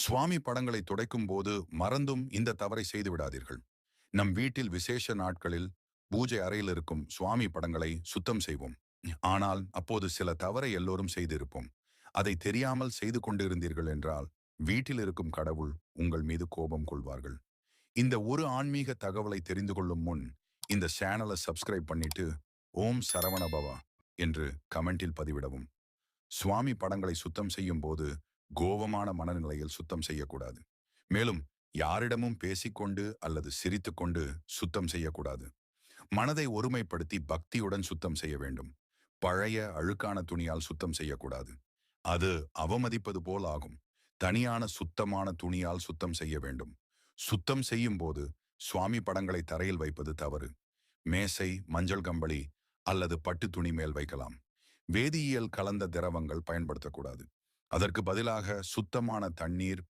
சுவாமி படங்களை துடைக்கும் போது மறந்தும் இந்த தவறை செய்து விடாதீர்கள். நம் வீட்டில் விசேஷ நாட்களில் பூஜை அறையில் இருக்கும் சுவாமி படங்களை சுத்தம் செய்வோம். ஆனால் அப்போது சில தவறை எல்லோரும் செய்திருப்போம். அதை தெரியாமல் செய்து கொண்டிருந்தீர்கள் என்றால் வீட்டில் இருக்கும் கடவுள் உங்கள் மீது கோபம் கொள்வார்கள். இந்த ஒரு ஆன்மீக தகவலை தெரிந்து கொள்ளும் முன் இந்த சேனலை சப்ஸ்கிரைப் பண்ணிட்டு ஓம் சரவண பவா என்று கமெண்டில் பதிவிடவும். சுவாமி படங்களை சுத்தம் செய்யும் போது கோபமான மனநிலையில் சுத்தம் செய்யக்கூடாது. மேலும் யாரிடமும் பேசிக்கொண்டு அல்லது சிரித்துக்கொண்டு சுத்தம் செய்யக்கூடாது. மனதை ஒருமைப்படுத்தி பக்தியுடன் சுத்தம் செய்ய வேண்டும். பழைய அழுக்கான துணியால் சுத்தம் செய்யக்கூடாது. அது அவமதிப்பது போல் ஆகும். தனியான சுத்தமான துணியால் சுத்தம் செய்ய வேண்டும். சுத்தம் செய்யும் போது சுவாமி படங்களை தரையில் வைப்பது தவறு. மேசை, மஞ்சள் கம்பளி அல்லது பட்டு துணி மேல் வைக்கலாம். வேதியியல் கலந்த திரவங்கள் பயன்படுத்தக்கூடாது. அதற்கு பதிலாக சுத்தமான தண்ணீர்,